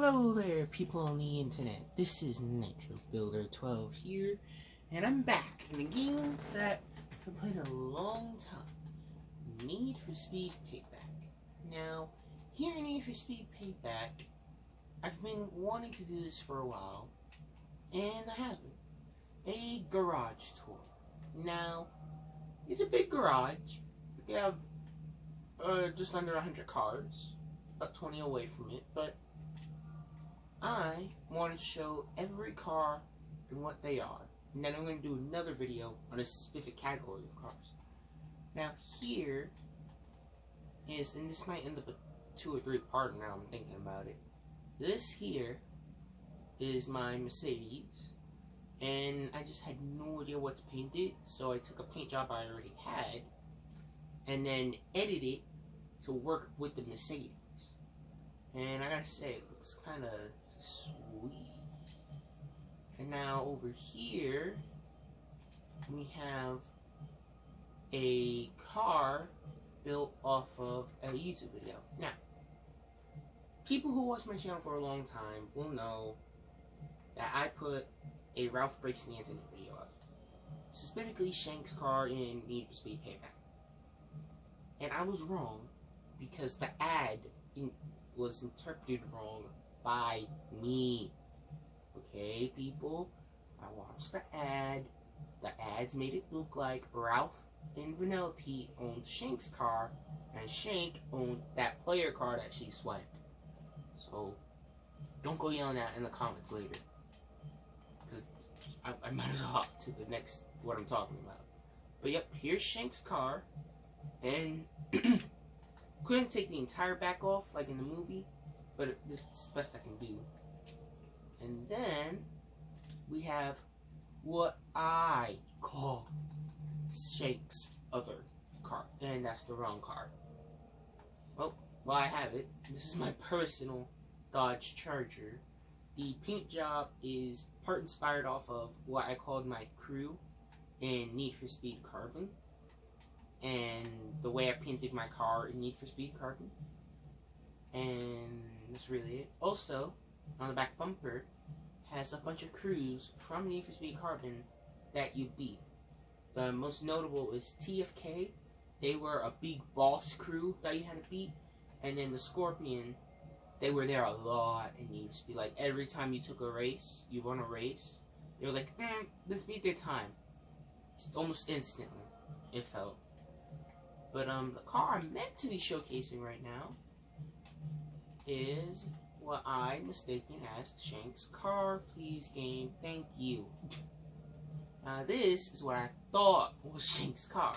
Hello there, people on the internet. This is Nitro Builder 12 here, and I'm back in a game that I've played a long time. Need for Speed Payback. Now, here in Need for Speed Payback, I've been wanting to do this for a while, and I haven't. A garage tour. Now, it's a big garage. They have just under 100 cars, about 20 away from it, but I want to show every car and what they are, and then I'm going to do another video on a specific category of cars. Now here is, and this might end up a 2 or 3 part now I'm thinking about it, this here is my Mercedes, and I just had no idea what to paint it, so I took a paint job I already had, and then edited it to work with the Mercedes. And I gotta say, it looks kind of sweet. And now over here, we have a car built off of a YouTube video. Now, people who watch my channel for a long time will know that I put a Ralph Breaks the Internet video up. Specifically Shank's car in Need for Speed Payback. And I was wrong, because the ad was interpreted wrong by me. Okay, people? I watched the ad. The ads made it look like Ralph and Vanellope owned Shank's car, and Shank owned that player car that she swiped. So, don't go yelling that in the comments later, because I might as well hop to the next, what I'm talking about. But yep, here's Shank's car, and couldn't take the entire back off like in the movie, but this is the best I can do. And then we have what I call Shank's other car, and that's the wrong car. Well, I have it. This is my personal Dodge Charger. The paint job is part inspired off of what I called my crew in Need for Speed Carbon, and the way I painted my car in Need for Speed Carbon. And that's really it. Also, on the back bumper has a bunch of crews from Need for Speed Carbon that you beat. The most notable is TFK. They were a big boss crew that you had to beat. And then the Scorpion, they were there a lot in Need for Speed. Like, every time you took a race, you won a race, they were like, let's beat their time. Just almost instantly, it felt. But the car I'm meant to be showcasing right now is what I mistaken as Shank's car. Please, game, thank you. This is what I thought was Shank's car.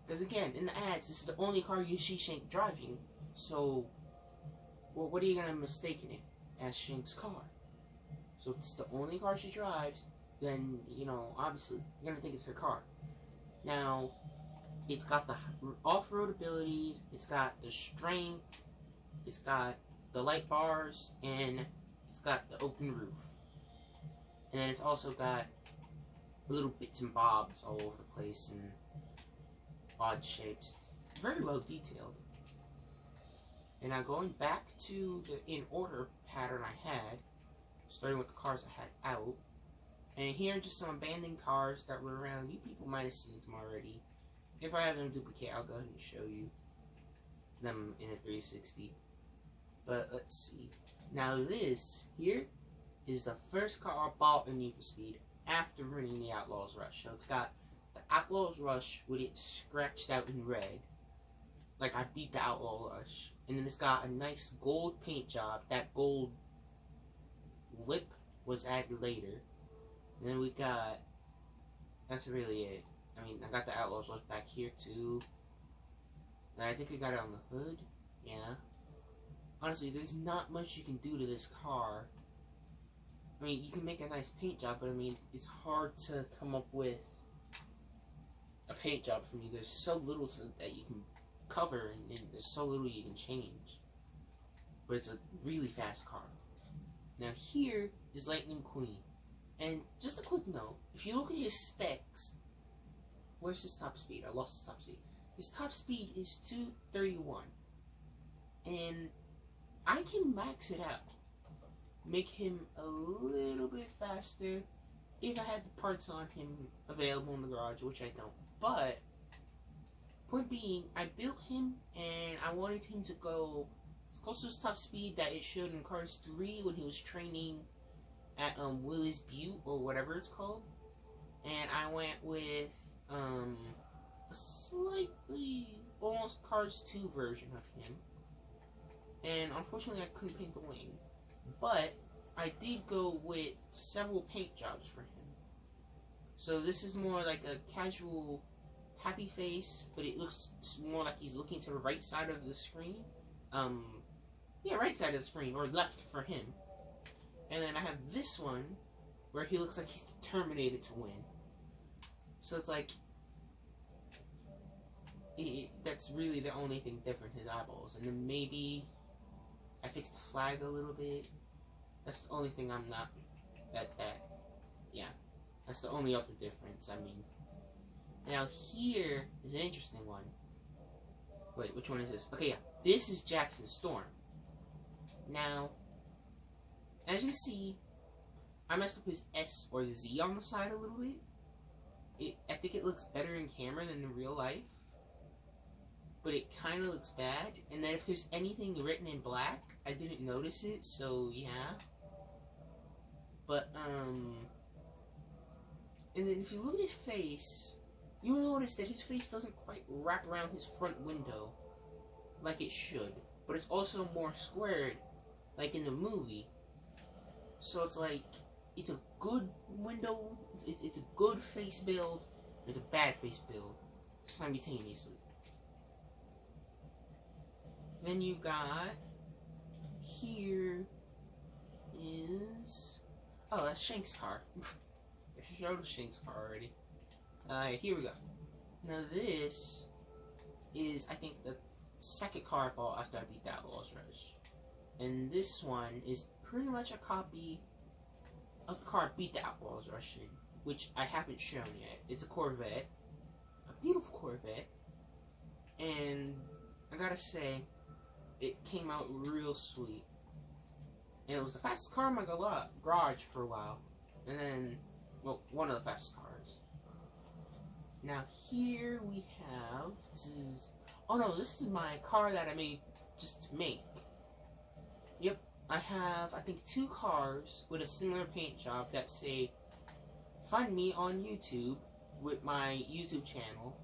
Because again, in the ads, this is the only car you see Shank driving. So, well, what are you going to mistake it as Shank's car? So if it's the only car she drives, then, you know, obviously, you're going to think it's her car. Now, it's got the off-road abilities, it's got the strength, it's got the light bars, and it's got the open roof. And then it's also got little bits and bobs all over the place and odd shapes. It's very well detailed. And now going back to the in-order pattern I had, starting with the cars I had out, and here are just some abandoned cars that were around. You people might have seen them already. If I have them duplicate, I'll go ahead and show you them in a 360. But let's see. Now this here is the first car I bought in Need for Speed after running the Outlaws Rush. So it's got the Outlaws Rush with it scratched out in red. Like I beat the Outlaw Rush. And then it's got a nice gold paint job. That gold lip was added later. And then we got, that's really it. I mean, I got the Outlaws Rush back here too. And I think I got it on the hood. Yeah. Honestly, there's not much you can do to this car. I mean, you can make a nice paint job, but I mean, it's hard to come up with a paint job for me. There's so little that you can cover, and there's so little you can change. But it's a really fast car. Now here is Lightning Queen. And just a quick note, if you look at his specs, where's his top speed? I lost his top speed. His top speed is 231. And I can max it out. make him a little bit faster if I had the parts on him available in the garage, which I don't. But point being, I built him and I wanted him to go as close to his top speed that it showed in Cars 3 when he was training at Willis Butte or whatever it's called. And I went with a slightly almost Cars 2 version of him. And unfortunately I couldn't paint the wing. But I did go with several paint jobs for him. So this is more like a casual happy face, but it looks more like he's looking to the right side of the screen. Yeah, right side of the screen, or left for him. And then I have this one, where he looks like he's determined to win. So it's like, that's really the only thing different, his eyeballs. And then maybe I fixed the flag a little bit. That's the only thing I'm not, yeah. That's the only other difference, I mean. Now here is an interesting one. Wait, which one is this? Okay, yeah. This is Jackson Storm. Now, as you can see, I messed up his S or Z on the side a little bit. I think it looks better in camera than in real life. But it kind of looks bad. And then if there's anything written in black, I didn't notice it, so yeah. But, and then if you look at his face, you'll notice that his face doesn't quite wrap around his front window like it should. But it's also more squared, like in the movie. So it's like, it's a good window, it's a good face build, it's a bad face build, simultaneously. Then you got, here is, oh, that's Shank's car. I showed Shank's car already. Here we go. Now this is, I think, the second car I bought after I beat the Outlaws Rush. And this one is pretty much a copy of the car I beat the Outlaws Rush in, which I haven't shown yet. It's a Corvette. A beautiful Corvette. And I gotta say, it came out real sweet. And it was the fastest car in my garage for a while. And then, well, one of the fastest cars. Now here we have, this is my car that I made just to make. Yep, I have, I think, 2 cars with a similar paint job that say, find me on YouTube with my YouTube channel.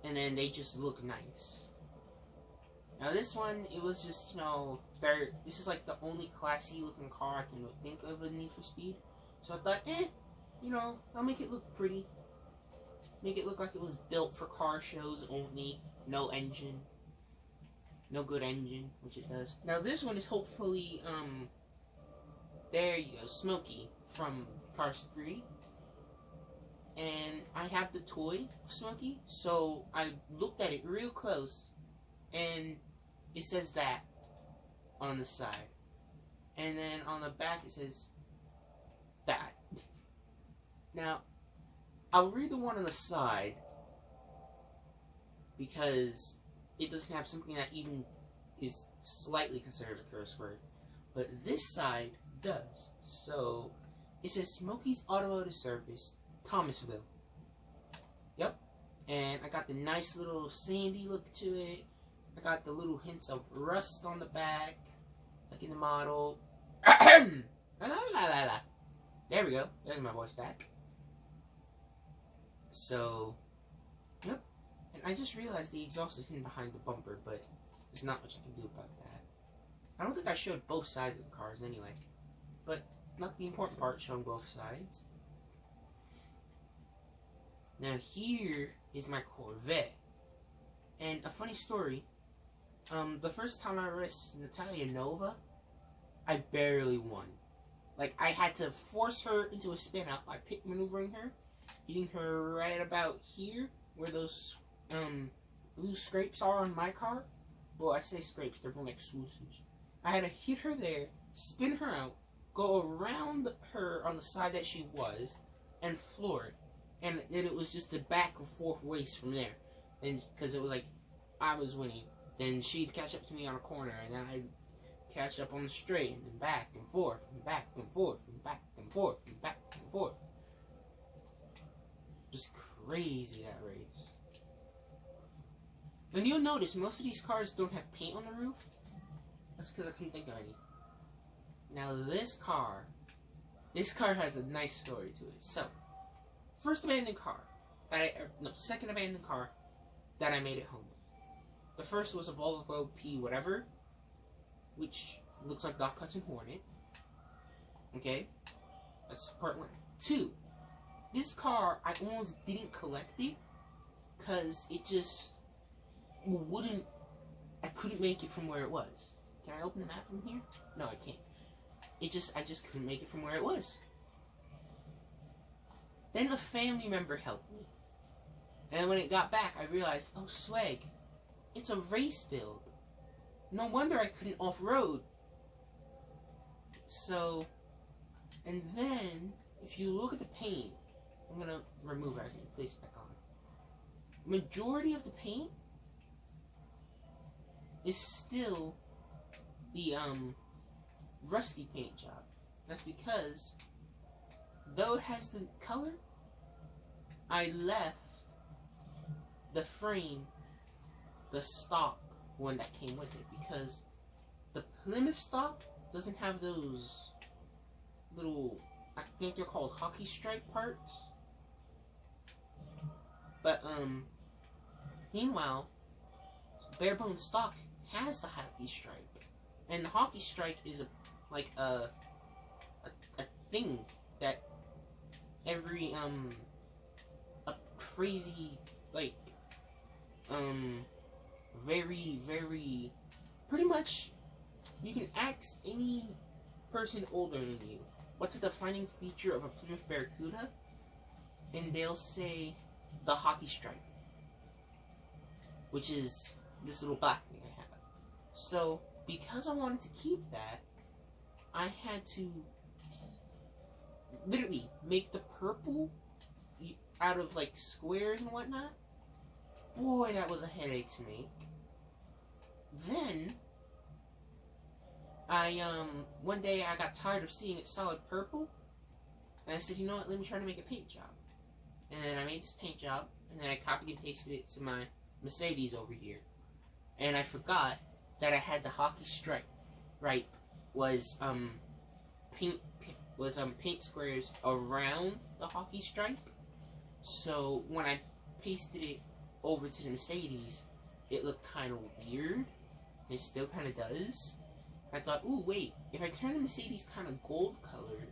And then they just look nice. Now this one, it was just, you know, this is like the only classy looking car I can think of in Need for Speed. So I thought, you know, I'll make it look pretty. Make it look like it was built for car shows only. No engine. No good engine, which it does. Now this one is hopefully, there you go, Smokey from Cars 3. And I have the toy of Smokey, so I looked at it real close, and it says that on the side. And then on the back it says that. Now, I'll read the one on the side because it doesn't have something that even is slightly considered a curse word. But this side does. So, it says Smokey's Automotive Service, Thomasville. Yep. And I got the nice little sandy look to it. I got the little hints of rust on the back, like in the model. There we go. There's my voice back. So, yep. And I just realized the exhaust is hidden behind the bumper, but there's not much I can do about that. I don't think I showed both sides of the cars anyway. But not the important part, showing both sides. Now here is my Corvette. And a funny story, the first time I raced Natalia Nova, I barely won. Like, I had to force her into a spin out by pit maneuvering her, hitting her right about here, where those blue scrapes are on my car. Well, I say scrapes, they're more like swooshes. I had to hit her there, spin her out, go around her on the side that she was, and floor it. And then it was just a back and forth race from there. And because it was like, I was winning. Then she'd catch up to me on a corner, and then I'd catch up on the straight, and then back and forth, and back and forth, and back and forth, and back and forth. Just crazy, that race. And you'll notice most of these cars don't have paint on the roof. That's because I couldn't think of any. Now this car has a nice story to it. So, first abandoned car second abandoned car that I made it home. The first was a Volvo P whatever, which looks like Doc Hudson Hornet. Okay, that's part one. Two, this car I almost didn't collect it because it just wouldn't. I couldn't make it from where it was. Can I open the map from here? No, I can't. I just couldn't make it from where it was. Then a family member helped me. And when it got back, I realized, oh, swag, it's a race build. No wonder I couldn't off-road. So, and then, if you look at the paint, I'm gonna remove it, I can place it back on. Majority of the paint is still the, rusty paint job. That's because, though it has the color, I left the frame, the stock one that came with it, because the Plymouth stock doesn't have those little, I think they're called hockey stripe parts. But, meanwhile, Barebone stock has the hockey stripe. And the hockey stripe is a thing that every, a crazy, very, very, pretty much, you can ask any person older than you, what's a defining feature of a Plymouth Barracuda? And they'll say, the hockey stripe. Which is this little black thing I have. So, because I wanted to keep that, I had to literally make the purple out of squares and whatnot. Boy, that was a headache to make. Then one day I got tired of seeing it solid purple, and I said, you know what, let me try to make a paint job. And then I made this paint job, and then I copied and pasted it to my Mercedes over here. And I forgot that I had the hockey stripe, right, was paint squares around the hockey stripe. So when I pasted it over to the Mercedes, it looked kind of weird. It still kind of does. I thought, ooh, wait, if I turn the Mercedes kind of gold colored,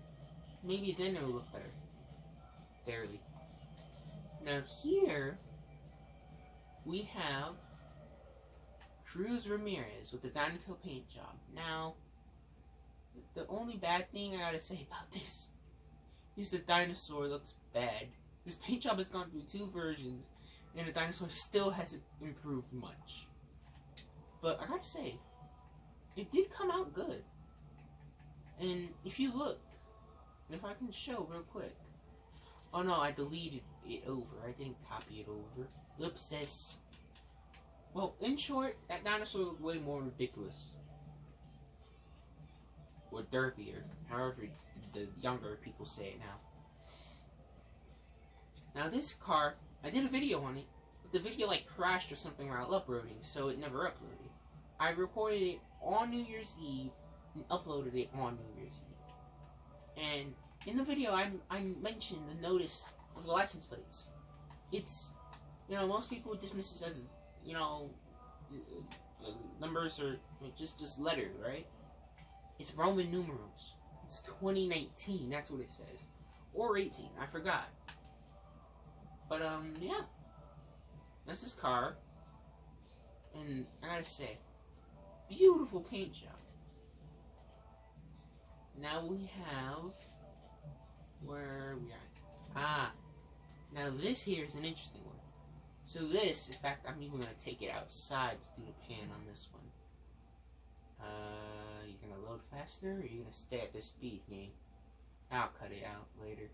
maybe then it'll look better. Barely. Now here, we have Cruz Ramirez with the Dynaco paint job. Now, the only bad thing I gotta say about this is the dinosaur looks bad. This paint job has gone through 2 versions, and the dinosaur still hasn't improved much. But I gotta say, it did come out good. And if you look, and if I can show real quick. Oh no, I deleted it over. I didn't copy it over. Oopsies. Well, in short, that dinosaur looked way more ridiculous. Or derpier. However the younger people say it now. Now this car, I did a video on it, but the video crashed or something while uploading, so it never uploaded. I recorded it on New Year's Eve and uploaded it on New Year's Eve. And in the video, I mentioned the notice of the license plates. It's, most people dismiss this as, numbers or just letters, right? It's Roman numerals. It's 2019, that's what it says. Or 18, I forgot. But, yeah. That's this car. And I gotta say, beautiful paint job. Now we have, where are we at? Now this here is an interesting one. So this, in fact, I'm even gonna take it outside to do the pan on this one. You gonna load faster, or you gonna stay at this speed, game? I'll cut it out later.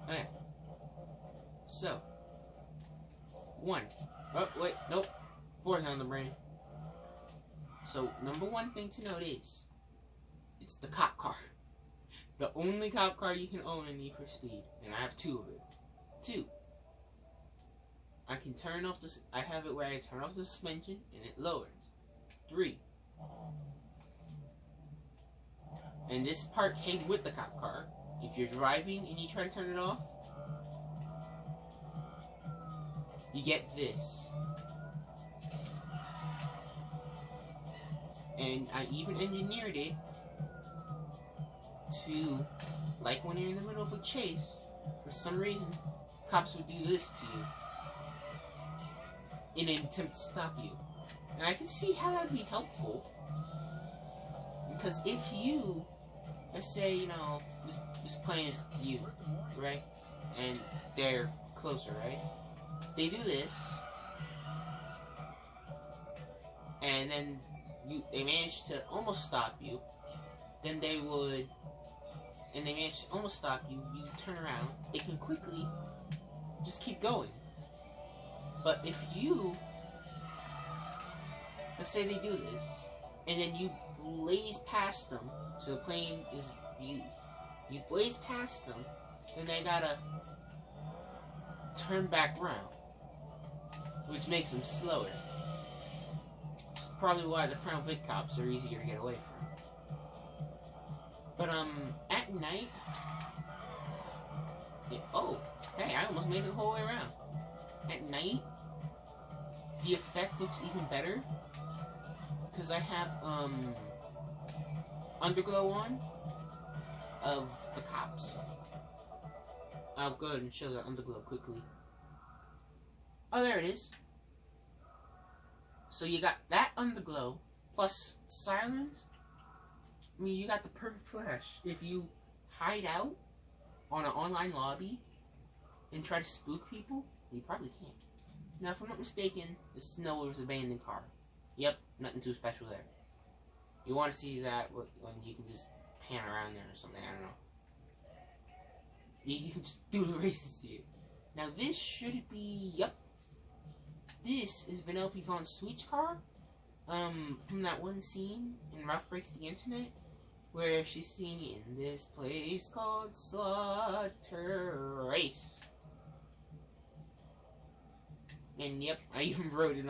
Okay. So, one. Oh, wait, nope. 4's on the brain. So, number one thing to note is, it's the cop car. The only cop car you can own in Need for Speed. And I have 2 of it. 2. I can turn off the... I have it where I turn off the suspension and it lowers. 3. And this part came with the cop car. If you're driving and you try to turn it off, you get this. And I even engineered it to, like when you're in the middle of a chase, for some reason, cops would do this to you in an attempt to stop you. And I can see how that would be helpful. Because if you, let's say, you know, this plane is you, right? And they're closer, right? They do this, and then they manage to almost stop you. Then they would, and they manage to almost stop you. You turn around. They can quickly just keep going. But if you, let's say they do this, and then you blaze past them, so the plane is you. You blaze past them, and they gotta turn back around, which makes them slower. It's probably why the Crown Vic cops are easier to get away from. But at night, oh, hey, I almost made it the whole way around. At night, the effect looks even better because I have underglow on of the cops. I'll go ahead and show the underglow quickly. Oh, there it is. So you got that underglow plus sirens. I mean, you got the perfect flash. If you hide out on an online lobby and try to spook people, you probably can't. Now, if I'm not mistaken, the Snow's abandoned car. Yep, nothing too special there. You want to see that when you can just pan around there or something, I don't know. You can just do the race and see it. Now this should be, yep. This is Vanellope Von Sweet's car. From that one scene in Ralph Breaks the Internet, where she's singing in this place called Slaughter Race. And yep, I even wrote it